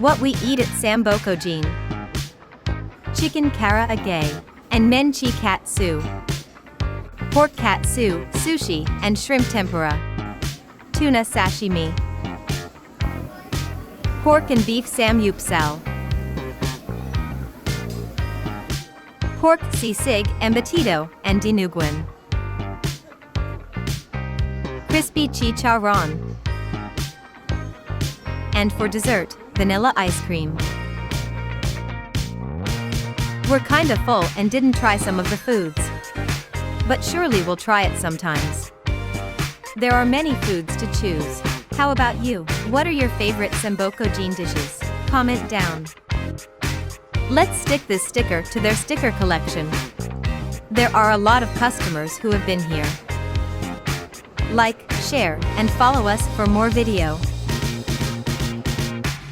What we eat at Sambo Kojin: chicken kara agay and menchi katsu, pork katsu, sushi, and shrimp tempura, tuna sashimi, pork and beef samgyeopsal, pork sisig embutido and dinuguan, crispy chicharron, and for dessert, vanilla ice cream. We're kinda full and didn't try some of the foods, but surely we'll try it sometimes. There are many foods to choose. How about you? What are your favorite Sambo kojin dishes? Comment down. Let's stick this sticker to their sticker collection. There are a lot of customers who have been here. Like, share, and follow us for more video.